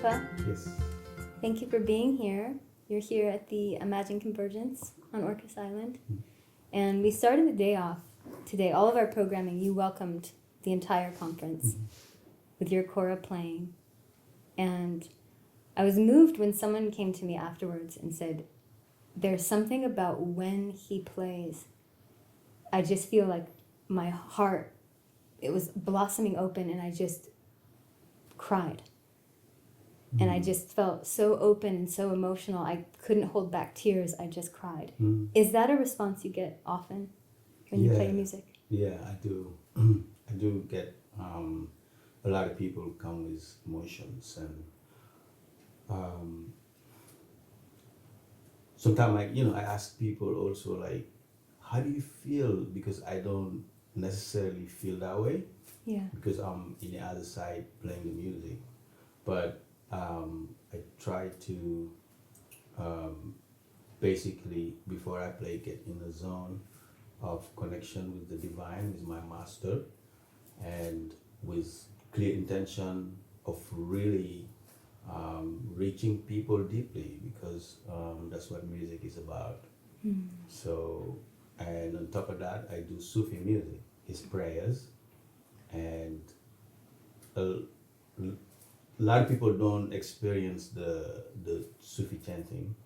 Youssoupha. Yes. Thank you for being here. You're here at the Imagine Convergence on Orcas Island. And we started the day off today. All of our programming, you welcomed the entire conference with your kora playing. And I was moved when someone came to me afterwards and said, there's something about when he plays, I just feel like my heart, it was blossoming open and I just cried. And I just felt so open and so emotional. I couldn't hold back tears. I just cried. Is that a response you get often when you play music? Yeah, I do. I do get a lot of people come with emotions, and sometimes I ask people also like, how do you feel? Because I don't necessarily feel that way. Yeah. Because I'm in the other side playing the music, but I try to basically before I play get in the zone of connection with the divine, with my master, and with clear intention of really reaching people deeply, because that's what music is about. So, and on top of that, I do Sufi music. It's prayers, and a lot of people don't experience the Sufi chanting,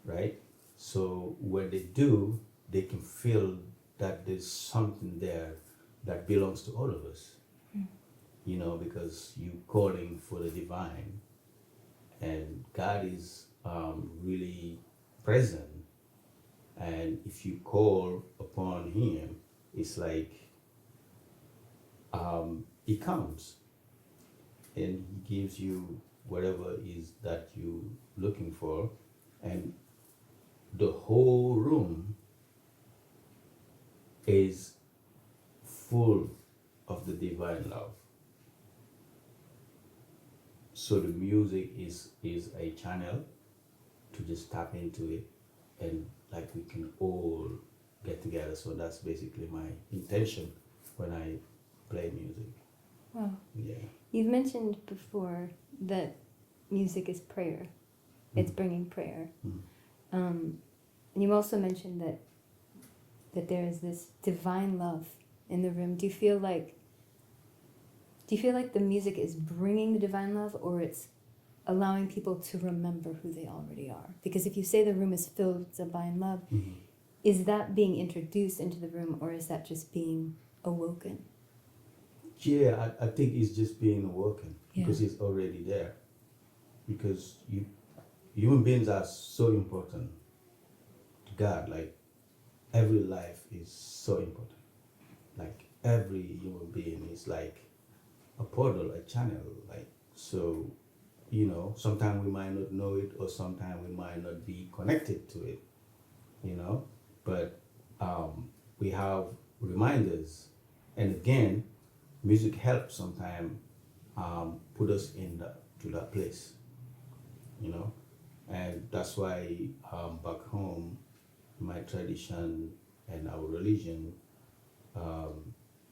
right? So when they do, they can feel that there's something there that belongs to all of us, because you calling for the divine, and God is really present. And if you call upon Him, it's like He comes and He gives you whatever is that you looking for, and the whole room is full of the divine love. So the music is a channel to just tap into it, and like we can all get together. So that's basically my intention when I play music. Wow. Yeah. You've mentioned before that music is prayer. It's bringing prayer. And you also mentioned that there is this divine love in the room. Do you feel like the music is bringing the divine love, or it's allowing people to remember who they already are? Because if you say the room is filled with divine love, is that being introduced into the room, or is that just being awoken? Yeah, I think it's just being awoken, because it's already there. Because human beings are so important to God. Like every life is so important. Like every human being is like a portal, a channel. Like so, sometimes we might not know it, or sometimes we might not be connected to it. But we have reminders, and again, music helps sometimes put us to that place, and that's why back home, my tradition and our religion,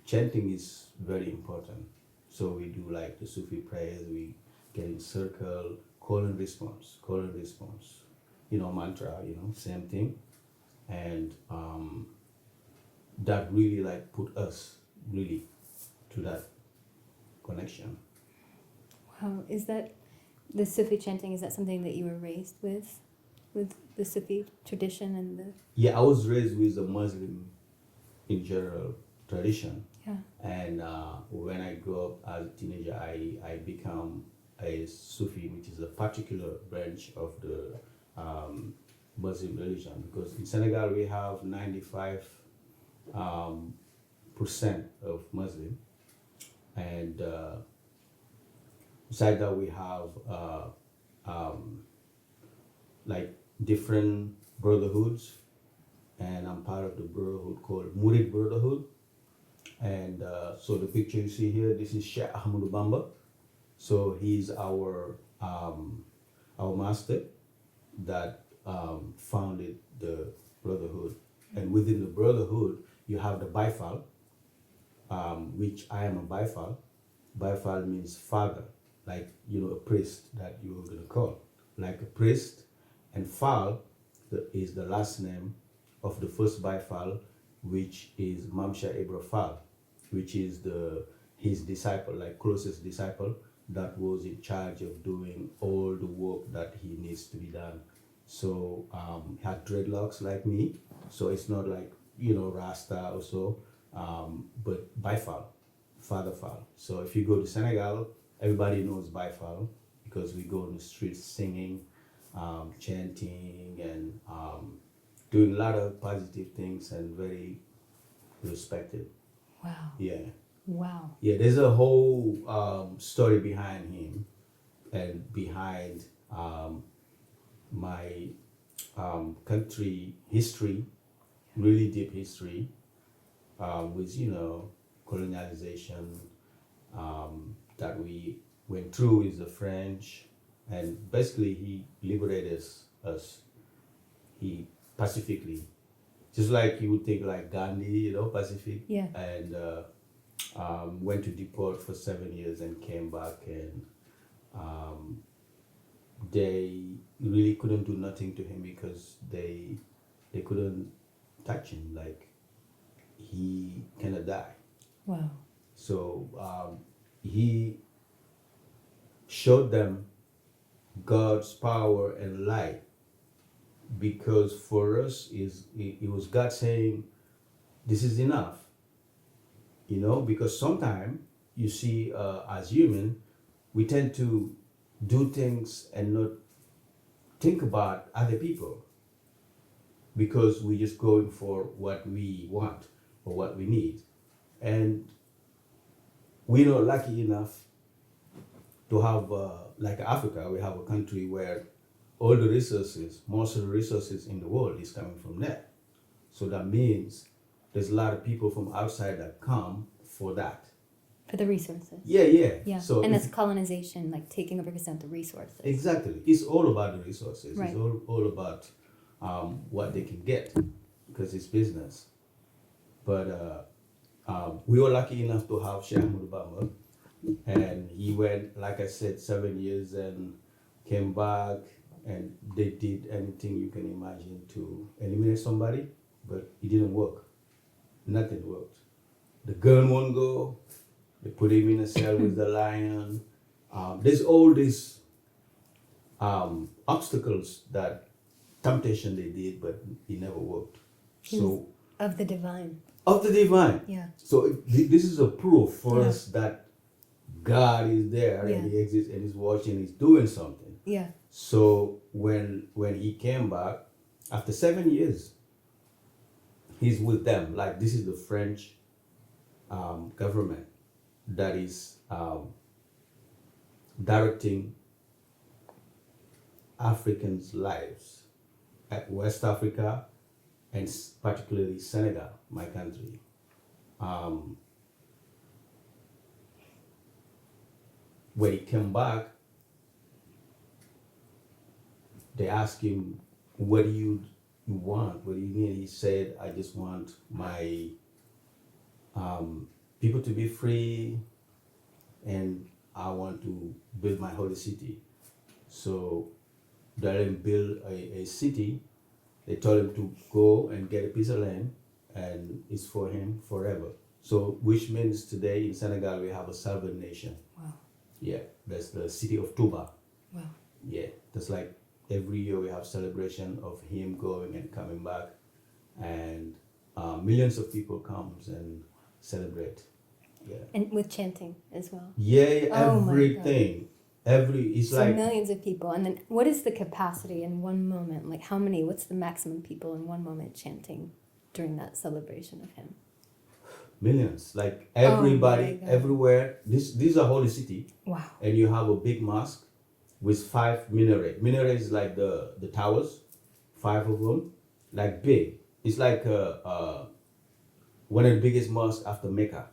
chanting is very important. So we do like the Sufi prayers. We get in circle, call and response, mantra, same thing, and that really like put us really to that connection. Wow. Is that the Sufi chanting, is that something that you were raised with the Sufi tradition and the... Yeah, I was raised with the Muslim in general tradition. Yeah. And when I grew up as a teenager, I become a Sufi, which is a particular branch of the Muslim religion. Because in Senegal, we have 95% of Muslim. And besides that, we have like different brotherhoods. And I'm part of the brotherhood called Murid Brotherhood. And so the picture you see here, this is Sheikh Ahmadou Bamba. So he's our master that founded the brotherhood. And within the brotherhood, you have the Baifal, which I am a Baifal. Baifal means father. like, a priest that you were going to call. Like a priest, and Fall is the last name of the first Bifal, which is Mamsha Ibra Fall, which is his disciple, like closest disciple, that was in charge of doing all the work that he needs to be done. So he had dreadlocks like me, so it's not like, Rasta or so, but Bifal, Father Fall. So if you go to Senegal, everybody knows Bifal because we go on the streets singing, chanting, and doing a lot of positive things and very respected. Wow. Yeah. Wow. Yeah, there's a whole story behind him and behind my country history, really deep history, with, colonialization that we went through with the French. And basically, he liberated us. He pacifically, just like you would think like Gandhi, Pacific. Yeah. And went to deport for 7 years and came back, and they really couldn't do nothing to him because they couldn't touch him. Like, he cannot die. Wow. So he showed them God's power and light, because for us it was God saying, this is enough, because sometimes you see, as human, we tend to do things and not think about other people, because we just going for what we want or what we need. And we're not lucky enough to have, like Africa, we have a country where all the resources, most of the resources in the world is coming from there. So that means there's a lot of people from outside that come for that. For the resources. Yeah. So and that's colonization, like taking over percent the resources. Exactly. It's all about the resources. Right. It's all about what they can get, because it's business. But we were lucky enough to have Sheikh Ahmadou Bamba, and he went, like I said, 7 years and came back, and they did anything you can imagine to eliminate somebody, but it didn't work. Nothing worked. The gun won't go. They put him in a cell with the lion. There's all these obstacles, that temptation they did, but it never worked. So of the divine. Of the divine. Yeah. So this is a proof for us that God is there, and He exists, and He's watching, He's doing something. Yeah. So when he came back after 7 years, he's with them. Like, this is the French government that is directing Africans' lives at West Africa, and particularly Senegal, my country. When he came back, they asked him, what do you want? What do you need? He said, I just want my people to be free, and I want to build my holy city. So they let him build a city. They told him to go and get a piece of land, and it's for him forever. So, which means today in Senegal we have a sovereign nation. Wow. Yeah, that's the city of Touba. Wow. Yeah, that's like every year we have celebration of him going and coming back, and millions of people comes and celebrate. Yeah. And with chanting as well. Yeah, Oh everything. It's so like millions of people. And then what is the capacity in one moment? Like what's the maximum people in one moment chanting during that celebration of him? millions. Like everybody, God. everywhere. This is a holy city. Wow. And you have a big mosque with 5 minaret. Minaret is like the towers, 5 of them, like big. It's like one of the biggest mosques after Mecca.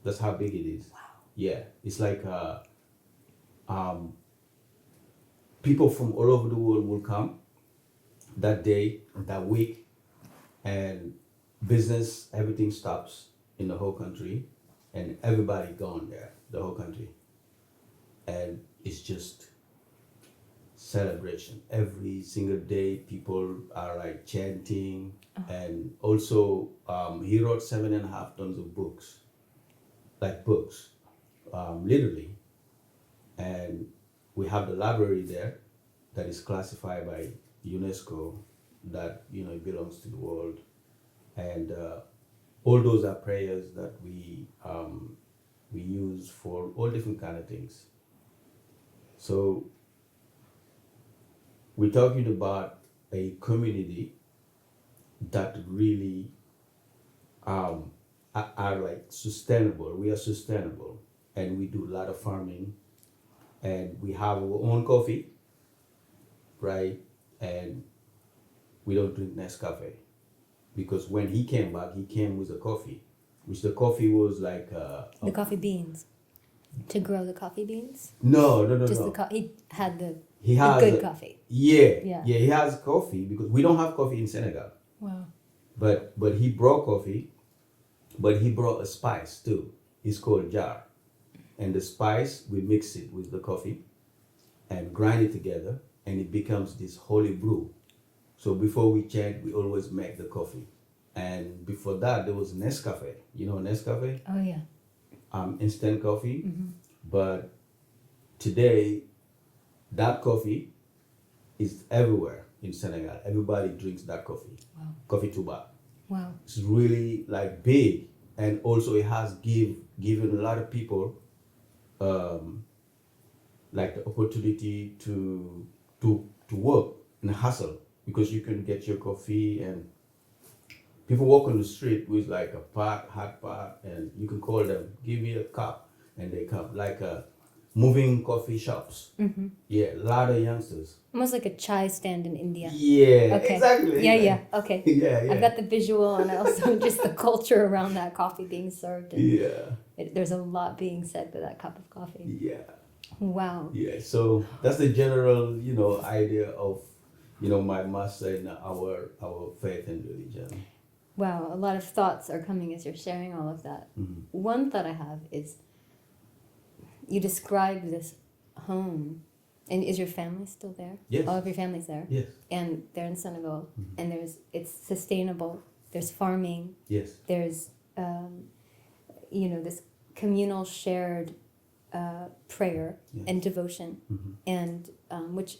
That's how big it is. Wow. Yeah, it's like people from all over the world will come that day, that week, and business, everything stops in the whole country, and everybody gone there, the whole country. and it's just celebration. Every single day, people are like chanting, and also he wrote 7.5 tons of books, like books, literally, and we have the library there that is classified by UNESCO that it belongs to the world, and all those are prayers that we use for all different kind of things. So we're talking about a community that really are like sustainable. We are sustainable, and we do a lot of farming, and we have our own coffee, right? And we don't drink Nescafe, because when he came back, he came with a coffee, which the coffee was like The coffee beans. To grow the coffee beans? no. Just he had the has good coffee. Yeah, he has coffee, because we don't have coffee in Senegal. Wow. But he brought coffee, but he brought a spice too. It's called jar, and the spice we mix it with the coffee, and grind it together, and it becomes this holy brew. So before we chant, we always make the coffee, and before that there was Nescafe. You know Nescafe? Oh yeah. Instant coffee. But today, that coffee is everywhere in Senegal. Everybody drinks that coffee. Wow. Coffee tuba. Wow. It's really like big, and also it has given a lot of people like the opportunity to work and hustle, because you can get your coffee, and people walk on the street with like a hot pot, and you can call them, give me a cup, and they come, like moving coffee shops. Yeah, a lot of youngsters. Almost like a chai stand in India. Yeah, Okay. exactly. Yeah. Okay. Yeah. I've got the visual, and also just the culture around that coffee being served. And there's a lot being said with that cup of coffee. Yeah. Wow. Yeah. So that's the general, idea of, my master in our faith and religion. Wow, a lot of thoughts are coming as you're sharing all of that. One thought I have is, you described this home, and is your family still there? Yes. All of your family's there? Yes. And they're in Senegal, and it's sustainable, there's farming, Yes. there's, this communal shared prayer and devotion, and which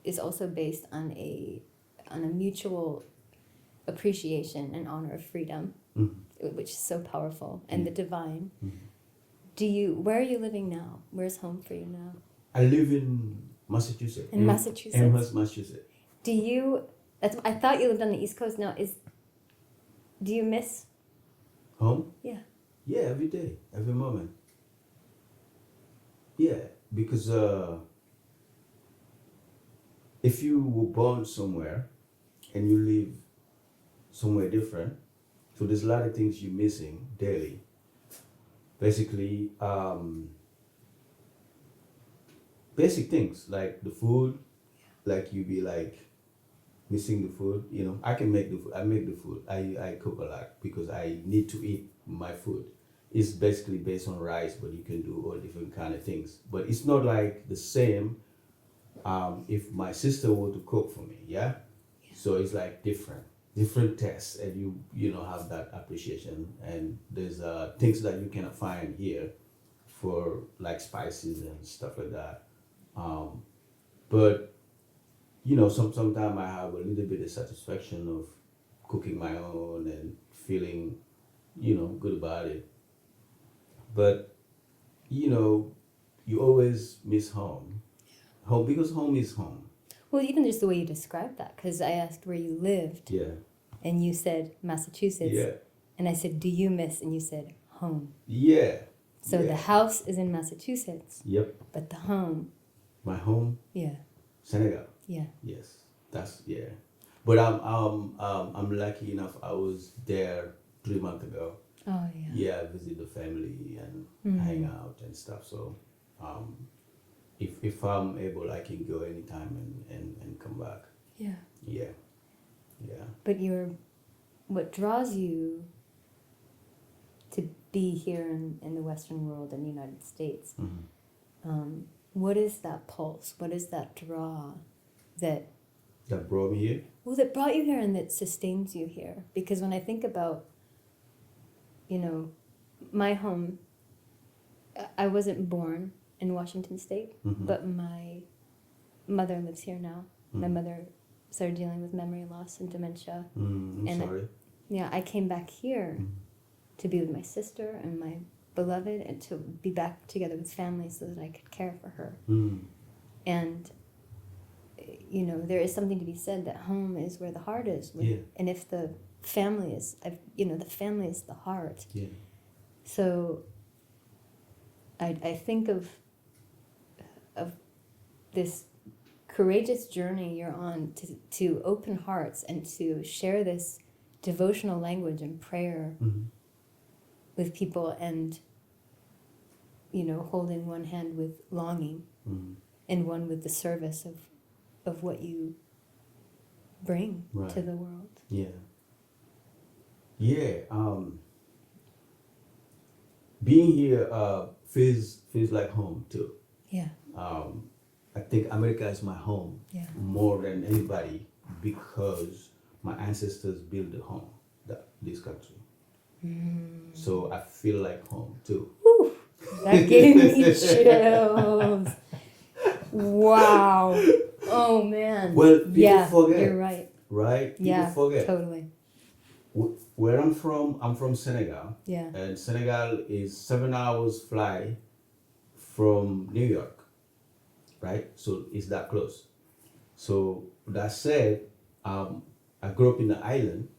is also based on a mutual appreciation and honor of freedom, which is so powerful, and the divine. Where are you living now? Where's home for you now? I live in Massachusetts. In Massachusetts? Amherst, Massachusetts. I thought you lived on the East Coast now. Do you miss home? Yeah. Yeah, every day, every moment. Yeah, because if you were born somewhere and you live somewhere different, so there's a lot of things you're missing daily. Basically, basic things like the food, like you be like missing the food. I can make the food. I make the food. I cook a lot because I need to eat my food. It's basically based on rice, but you can do all different kind of things. But it's not like the same if my sister were to cook for me, yeah? So it's like different tastes, and you have that appreciation. And there's things that you cannot find here for like spices and stuff like that. But sometimes I have a little bit of satisfaction of cooking my own and feeling good about it. But you always miss home because home is home. Well, even just the way you described that, because I asked where you lived. Yeah. And you said Massachusetts. Yeah. And I said, do you miss? And you said home. Yeah. So the house is in Massachusetts. Yep. But the home. My home. Yeah. Senegal. Yeah. Yes. But I'm lucky enough. I was there 3 months ago. Oh yeah. Yeah, I visit the family and hang out and stuff. So, if I'm able, I can go anytime and come back. Yeah. Yeah. But what draws you to be here in the Western world and the United States what is that pulse? What is that draw that brought me here? well, that brought you here and that sustains you here? Because when I think about, you know, my home, I wasn't born in Washington State, but my mother lives here now. My mother started dealing with memory loss and dementia. I'm sorry. I came back here to be with my sister and my beloved and to be back together with family so that I could care for her. And, you know, there is something to be said that home is where the heart is. And if the family is, the family is the heart. Yeah. So I think of this courageous journey you're on to open hearts and to share this devotional language and prayer with people, and you know, holding one hand with longing and one with the service of what you bring to the world. Being here feels like home too. I think America is my home more than anybody, because my ancestors built the home, this country. So I feel like home too. Whew, that gave me chills. Wow. Oh man. Well, people forget. You're right. Right? People forget. Totally. Where I'm from Senegal. Yeah. And Senegal is 7 hours fly from New York. Right? So it's that close. So that said, I grew up in the island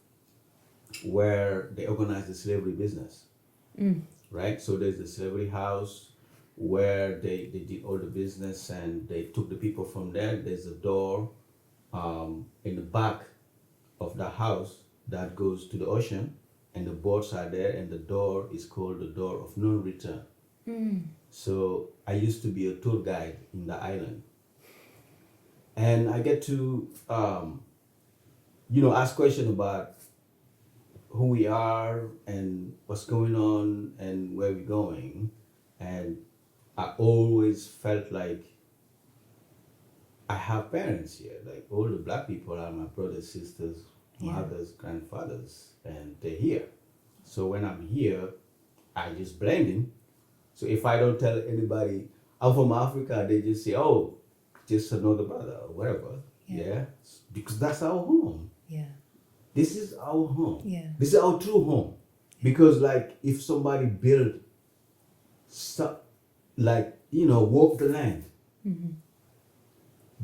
where they organized the slavery business. Right? So there's the slavery house where they did all the business and they took the people from there. There's a door in the back of the house that goes to the ocean, and the boats are there, and the door is called the door of no return. So I used to be a tour guide in the island, and I get to ask questions about who we are and what's going on and where we're going. And I always felt like I have parents here. Like all the black people are my brothers, sisters, mothers, grandfathers, and they're here. So when I'm here, I just blend in. So if I don't tell anybody I'm from Africa, they just say, oh, just another brother or whatever. Yeah. Because that's our home. Yeah. This is our home. Yeah. This is our true home. Because like if somebody build stuff, like, walk the land,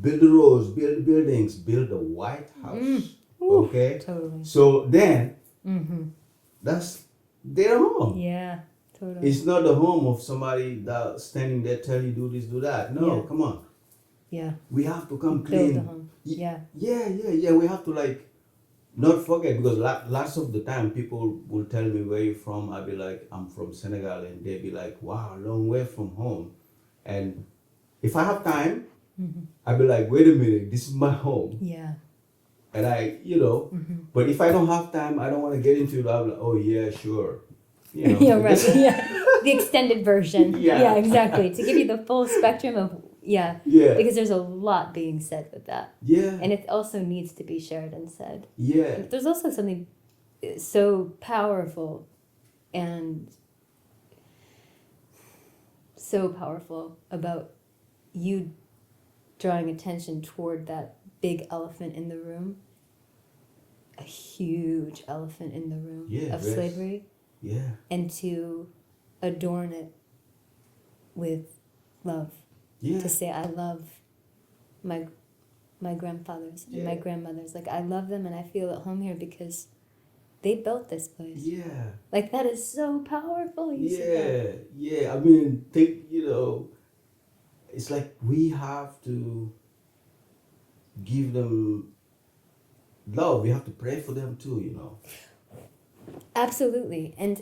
build the roads, build the buildings, build the White House. Okay? Totally. So then that's their home. Yeah, totally. It's not the home of somebody that standing there telling you do this, do that. No, come on. Yeah. We have to come Build clean. the home. Yeah. Yeah. We have to like not forget, because lots of the time people will tell me where you're from. I'll be like, I'm from Senegal, and they'll be like, wow, long way from home. And if I have time, I'll be like, wait a minute, this is my home. Yeah. And I, but if I don't have time, I don't want to get into it. I'm like, oh yeah, sure. Yeah, right. Yeah. The extended version. Yeah. Exactly. To give you the full spectrum of, Yeah. Because there's a lot being said with that. Yeah. And it also needs to be shared and said. Yeah. But there's also something so powerful and so powerful about you drawing attention toward that big elephant in the room, a huge elephant in the room of slavery. Yeah. And to adorn it with love. Yeah. To say, I love my grandfathers and my grandmothers. Like, I love them and I feel at home here because they built this place. Yeah. Like, that is so powerful. Yeah. I mean, it's like we have to give them love. We have to pray for them too, Absolutely. And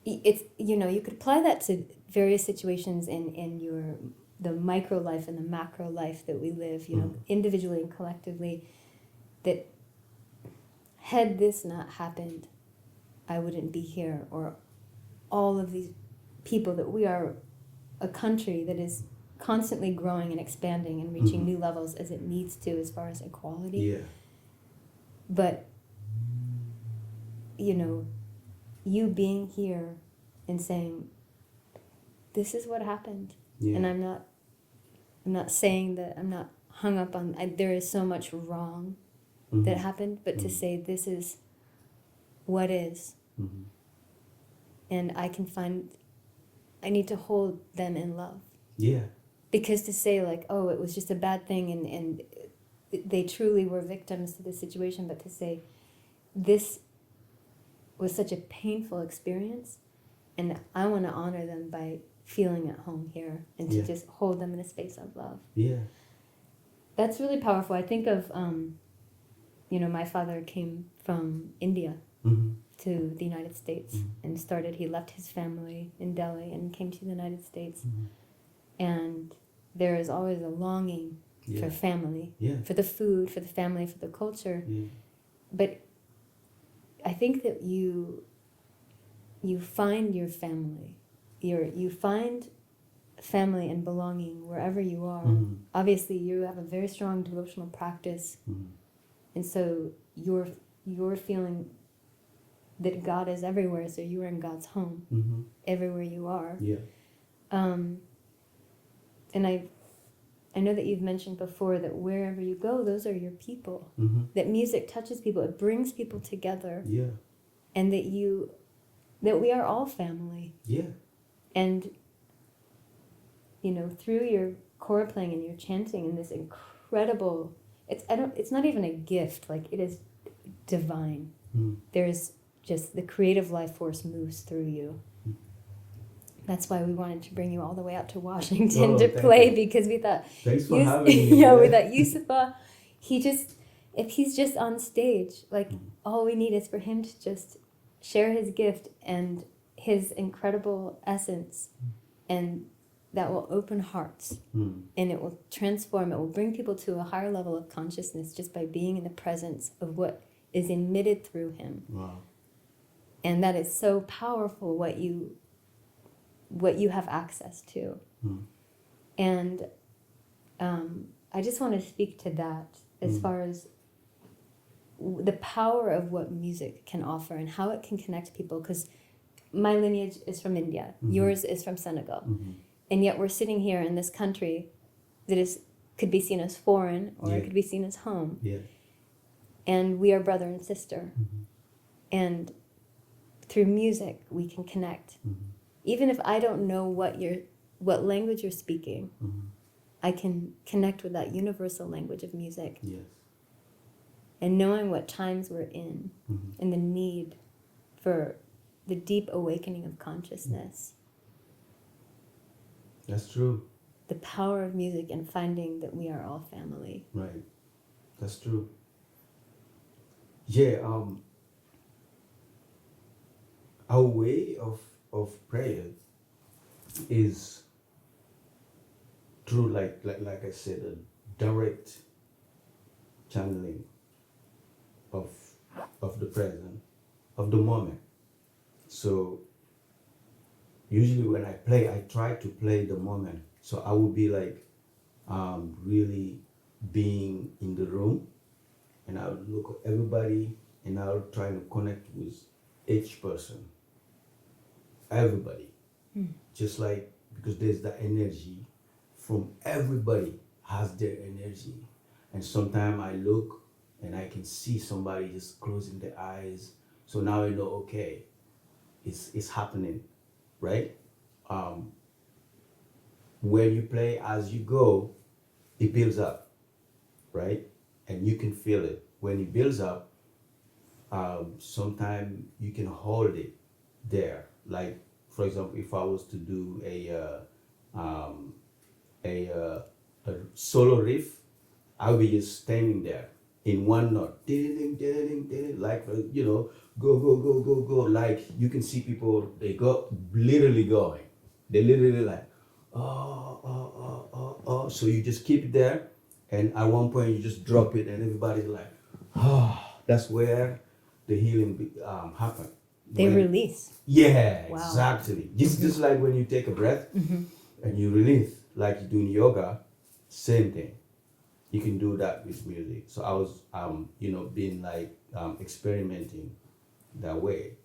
it's, you could apply that to various situations in the micro life and the macro life that we live, individually and collectively, that had this not happened, I wouldn't be here, or all of these people, that we are a country that is constantly growing and expanding and reaching new levels as it needs to as far as equality. Yeah. But, you know, you being here and saying, this is what happened. Yeah. And I'm not saying that I'm not hung up on, there is so much wrong that happened, but to say this is what is. And I need to hold them in love. Yeah. Because to say like, oh, it was just a bad thing and they truly were victims to the situation, but to say this was such a painful experience and I want to honor them by feeling at home here and to just hold them in a space of love. Yeah. That's really powerful. I think of, you know, my father came from India to the United States and he left his family in Delhi and came to the United States. And there is always a longing for family, for the food, for the family, for the culture. Yeah. But I think that you find your family. You find family and belonging wherever you are. Obviously, you have a very strong devotional practice. And so you're feeling that God is everywhere, so you are in God's home everywhere you are. Yeah. And I know that you've mentioned before that wherever you go, those are your people. That music touches people, it brings people together. Yeah. And that we are all family. Yeah. And, you know, through your Kora playing and your chanting and this incredible, it's not even a gift, like it is divine. There's just the creative life force moves through you. That's why we wanted to bring you all the way out to Washington to play because we thought, thanks for having me. Yeah, we thought Youssoupha, if he's just on stage, like all we need is for him to just share his gift and his incredible essence, and that will open hearts and it will transform, it will bring people to a higher level of consciousness just by being in the presence of what is emitted through him. Wow. And that is so powerful, what you have access to. And I just want to speak to that as far as the power of what music can offer and how it can connect people, because my lineage is from India, yours is from Senegal, and yet we're sitting here in this country that could be seen as foreign or it could be seen as home. Yeah. And we are brother and sister. And through music we can connect. Even if I don't know what language you're speaking, I can connect with that universal language of music. Yes. And knowing what times we're in and the need for the deep awakening of consciousness. That's true. The power of music and finding that we are all family. Right. That's true. Yeah, our way of prayer is through like I said, a direct channeling of the present, of the moment. So usually when I play, I try to play the moment. So I will be like really being in the room, and I'll look at everybody and I'll try to connect with each person. Everybody. Just like, because there's the energy from everybody has their energy. And sometimes I look and I can see somebody just closing their eyes. So now I know, okay, it's happening, right? When you play, as you go, it builds up, right? And you can feel it. When it builds up, sometimes you can hold it there. Like, for example, if I was to do a solo riff, I'll be just standing there in one note, ding, ding, ding, like, you know, go, go, go, go, go. Like, you can see people, they go literally going. They literally like, oh. So you just keep it there, and at one point you just drop it, and everybody's like, that's where the healing happened. They release. Yeah, Wow. exactly. Just like when you take a breath and you release. like doing yoga, same thing. You can do that with music. So I was, being like experimenting that way,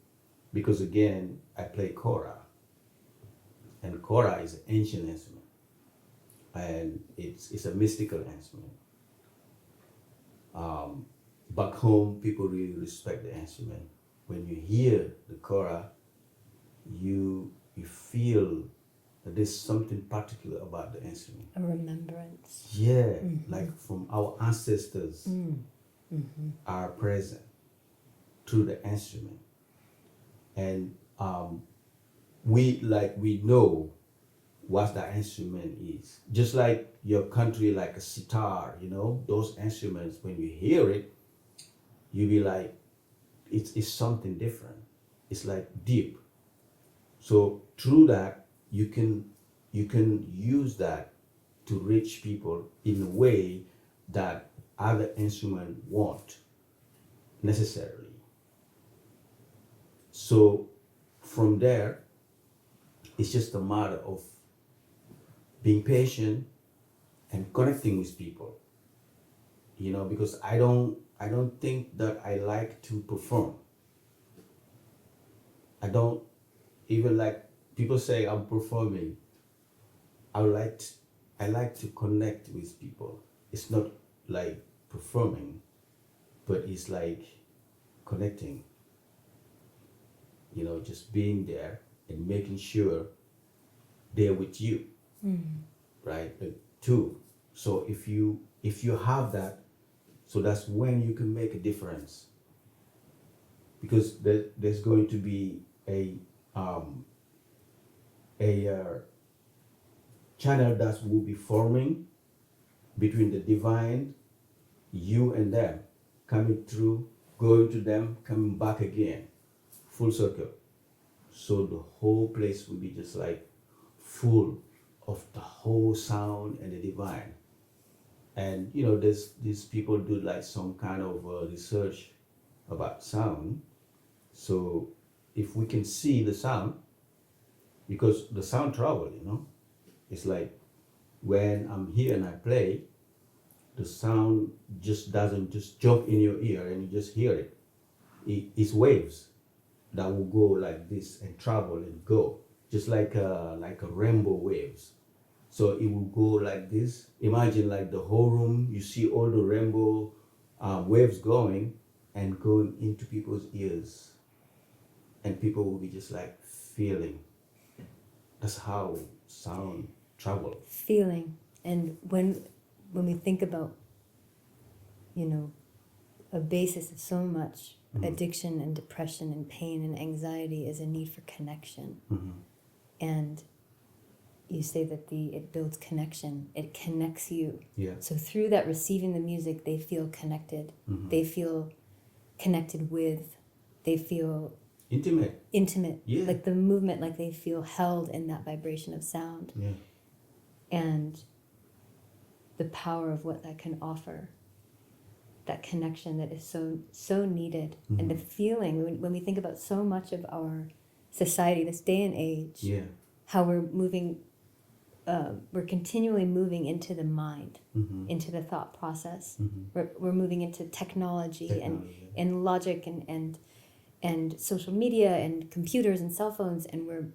because again, I play kora, and kora is an ancient instrument, and it's a mystical instrument. Back home, people really respect the instrument. When you hear the kora, you feel that there's something particular about the instrument. A remembrance. Yeah, like from our ancestors are present through the instrument, and we know what that instrument is. Just like your country, like a sitar, those instruments. When you hear it, you be like, it's something different. It's like deep. So through that, you can use that to reach people in a way that other instruments won't necessarily. So from there, it's just a matter of being patient and connecting with people. Because I don't think that I like to perform. I don't even like people say I'm performing. I like to connect with people. It's not like performing, but it's like connecting. Just being there and making sure they're with you, right? Too. So if you have that, so that's when you can make a difference. Because there's going to be a channel that will be forming between the divine, you and them, coming through, going to them, coming back again, full circle. So the whole place will be just like full of the whole sound and the divine. And these people do like some kind of research about sound. So if we can see the sound, because the sound travel, it's like when I'm here and I play, the sound just doesn't just jump in your ear and you just hear it. It's waves that will go like this and travel and go, just like a rainbow waves. So it will go like this. Imagine like the whole room, you see all the rainbow waves going and going into people's ears, and people will be just like feeling. That's how sound travel. Feeling. And when we think about, a basis of so much addiction and depression and pain and anxiety is a need for connection. And you say that it builds connection. It connects you. Yeah. So through that, receiving the music, they feel connected. They feel connected with. They feel intimate. Yeah. Like the movement, like they feel held in that vibration of sound. Yeah. And the power of what that can offer. That connection that is so needed. And the feeling, when we think about so much of our society, this day and age, how we're moving, we're continually moving into the mind, into the thought process. We're moving into technology. And logic and social media and computers and cell phones, and we're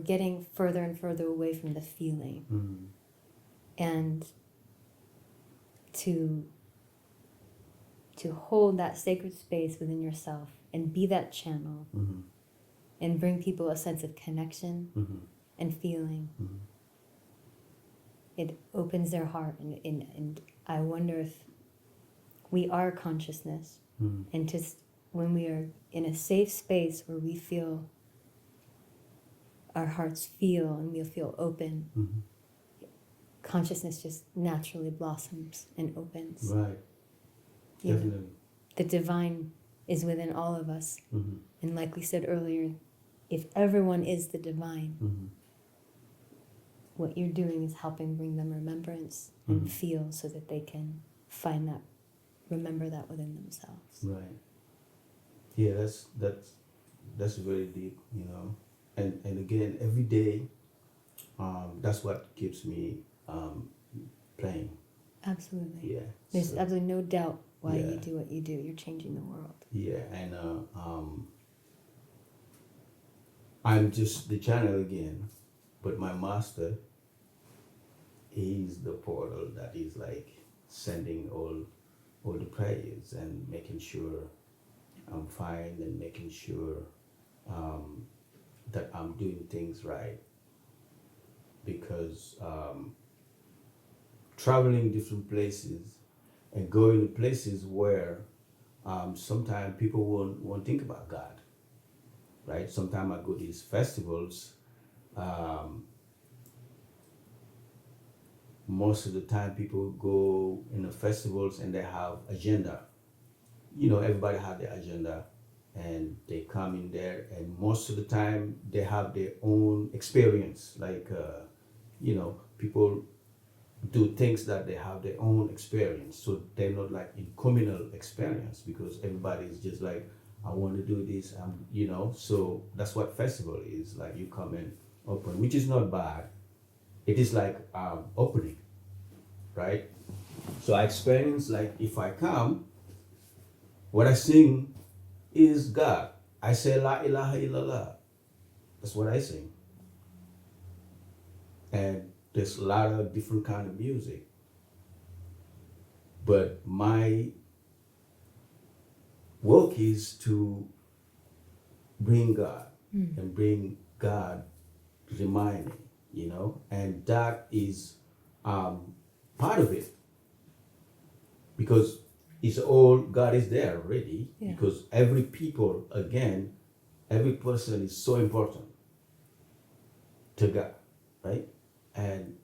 getting further and further away from the feeling. And to hold that sacred space within yourself and be that channel and bring people a sense of connection and feeling. It opens their heart, and I wonder if we are consciousness, and just when we are in a safe space where we feel our hearts feel and we'll feel open, consciousness just naturally blossoms and opens. Right. Definitely. The divine is within all of us. And like we said earlier, if everyone is the divine, what you're doing is helping bring them remembrance and feel, so that they can find that, remember that within themselves. Right. Yeah, that's very deep, And again, every day that's what keeps me playing. Absolutely. Yeah. There's So, absolutely no doubt why Yeah. you do what you do. You're changing the world. yeah, and I'm just the channel again, but my master, he's the portal that is like sending all the prayers and making sure I'm fine and making sure that I'm doing things right. Because traveling different places and going to places where sometimes people won't think about God, right? Sometimes I go to these festivals. Most of the time people go in the festivals and they have agenda. Everybody have their agenda and they come in there, and most of the time they have their own experience. Like, people do things that they have their own experience. So they're not like in communal experience, because everybody is just like, I want to do this, so that's what festival is. Like, you come and open, which is not bad. It is like opening, right? So I experience, like, if I come, what I sing is God. I say La ilaha illallah. That's what I sing. And there's a lot of different kind of music. But my work is to bring God and bring God reminding, and that is part of it, because it's all, God is there already. Yeah. Because every person is so important to God, right? And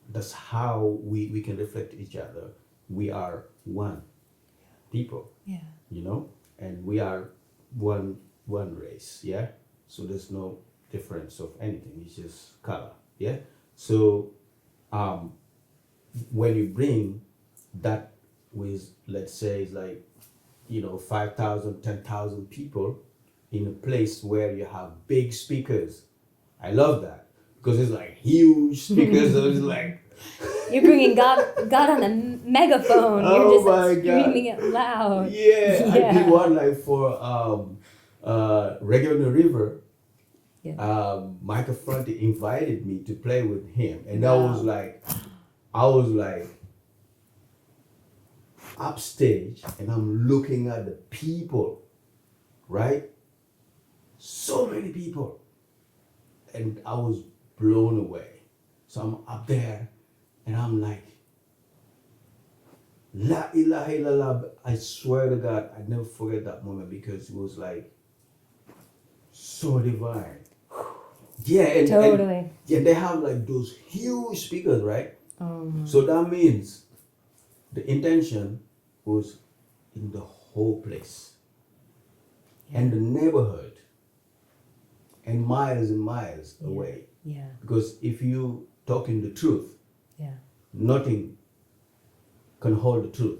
that's how we can reflect each other. We are one people, Yeah. and we are one race, yeah? So there's no difference of anything, it's just color, yeah? So when you bring that with, let's say, it's like, 5,000, 10,000 people in a place where you have big speakers, I love that, because it's like huge speakers. So it's like You're bringing God on a megaphone. Oh You're just my like screaming it loud. yeah, I did one like for Reggae on the River. Yeah. Michael Franti invited me to play with him, and Wow. I was like upstage, and I'm looking at the people, right? So many people, and I was blown away. So I'm up there, and I'm like, La ilaha illallah. I swear to God, I never forget that moment, because it was like so divine. Yeah, and Totally. they have like those huge speakers, right? Oh. So that means the intention was in the whole place, and the neighborhood, and miles away. Yeah. Because if you talking the truth, Yeah. nothing can hold the truth.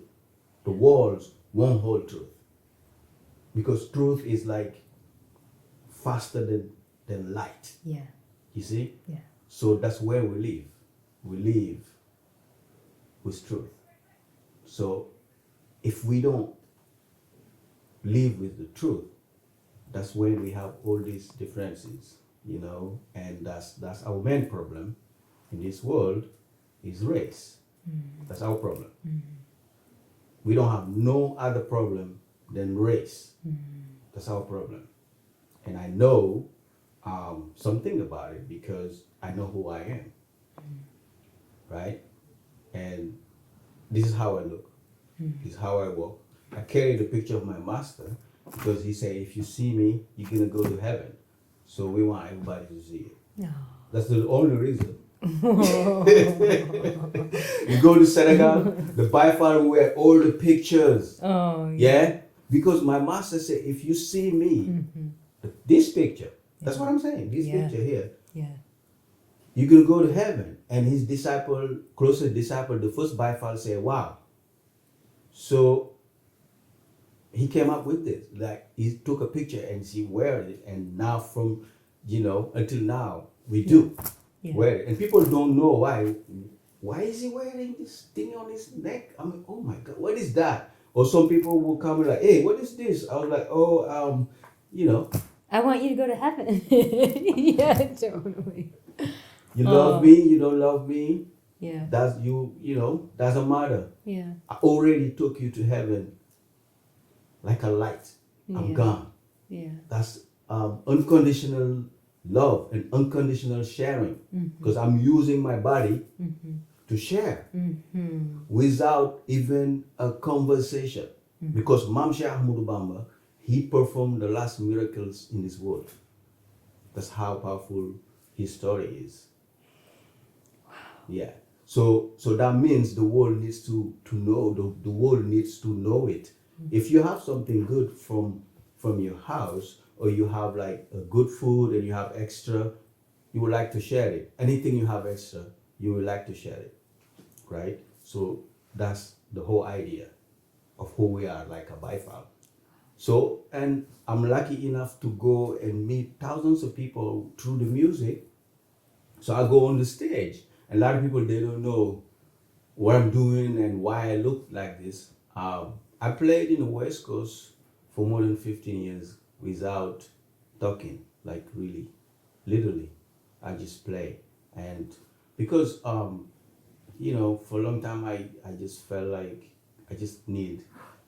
The walls won't hold truth, because truth is like faster than light. Yeah. You see? Yeah. So that's where we live. We live with truth. So if we don't live with the truth, that's when we have all these differences, and that's our main problem in this world is race. That's our problem. We don't have no other problem than race. That's our problem. And I know something about it, because I know who I am, right? And this is how I look. This is how I walk. I carry the picture of my master, because he said, if you see me, you're gonna go to heaven. So we want everybody to see it. No. That's the only reason. You go to Senegal, the byfar wear all the pictures. Oh. Yeah? Because my master said, if you see me, this picture, that's what I'm saying, this picture here, Yeah. you're gonna go to heaven. And his disciple, closest disciple, the first byfar said, wow. So he came up with this. Like, he took a picture and he wear it, and now from, until now, we do. wear it. And people don't know why. Why is he wearing this thing on his neck? I mean, oh my God, what is that? Or some people will come like, hey, what is this? I was like, oh, I want you to go to heaven. Yeah, totally. You love me, you don't love me. Yeah. That's doesn't matter. Yeah. I already took you to heaven like a light. I'm gone. Yeah. That's unconditional love and unconditional sharing. Because I'm using my body to share without even a conversation. Because Mamsha Ahmadou Bamba, he performed the last miracles in this world. That's how powerful his story is. Wow. Yeah. So that means the world needs to know, the world needs to know it. If you have something good from your house, or you have like a good food and you have extra, you would like to share it. Anything you have extra, you would like to share it, right? So that's the whole idea of who we are, like a BIFAB. So, and I'm lucky enough to go and meet thousands of people through the music. So I go on the stage. And a lot of people, they don't know what I'm doing and why I look like this. I played in the West Coast for more than 15 years without talking, like really, literally. I just play. And because, for a long time, I just felt like I just need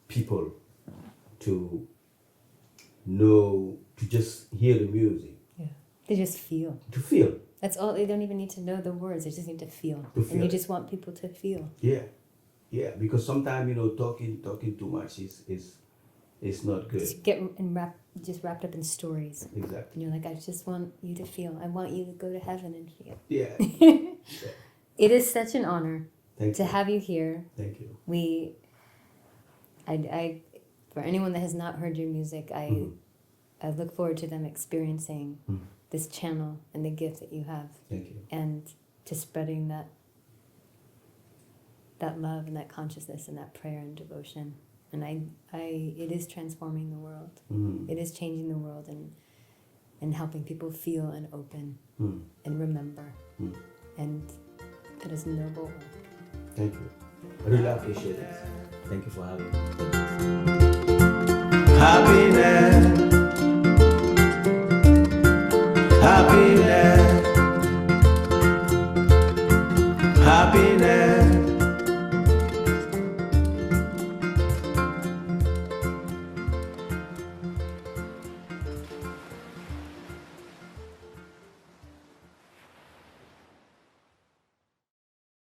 people to know, to just hear the music. Yeah. They just feel. To feel. That's all. They don't even need to know the words. They just need to feel. And you just want people to feel. Yeah. Yeah. Because sometimes, talking too much is not good. Just get wrapped up in stories. Exactly. And you're like, I just want you to feel. I want you to go to heaven and feel. Yeah. It is such an honor to have you here. Thank you. I for anyone that has not heard your music, I look forward to them experiencing this channel and the gift that you have. Thank you. And to spreading that love and that consciousness and that prayer and devotion. And it is transforming the world. It is changing the world and helping people feel and open and remember. And it is noble work. Thank you. I really appreciate it. Thank you for having me. Happiness.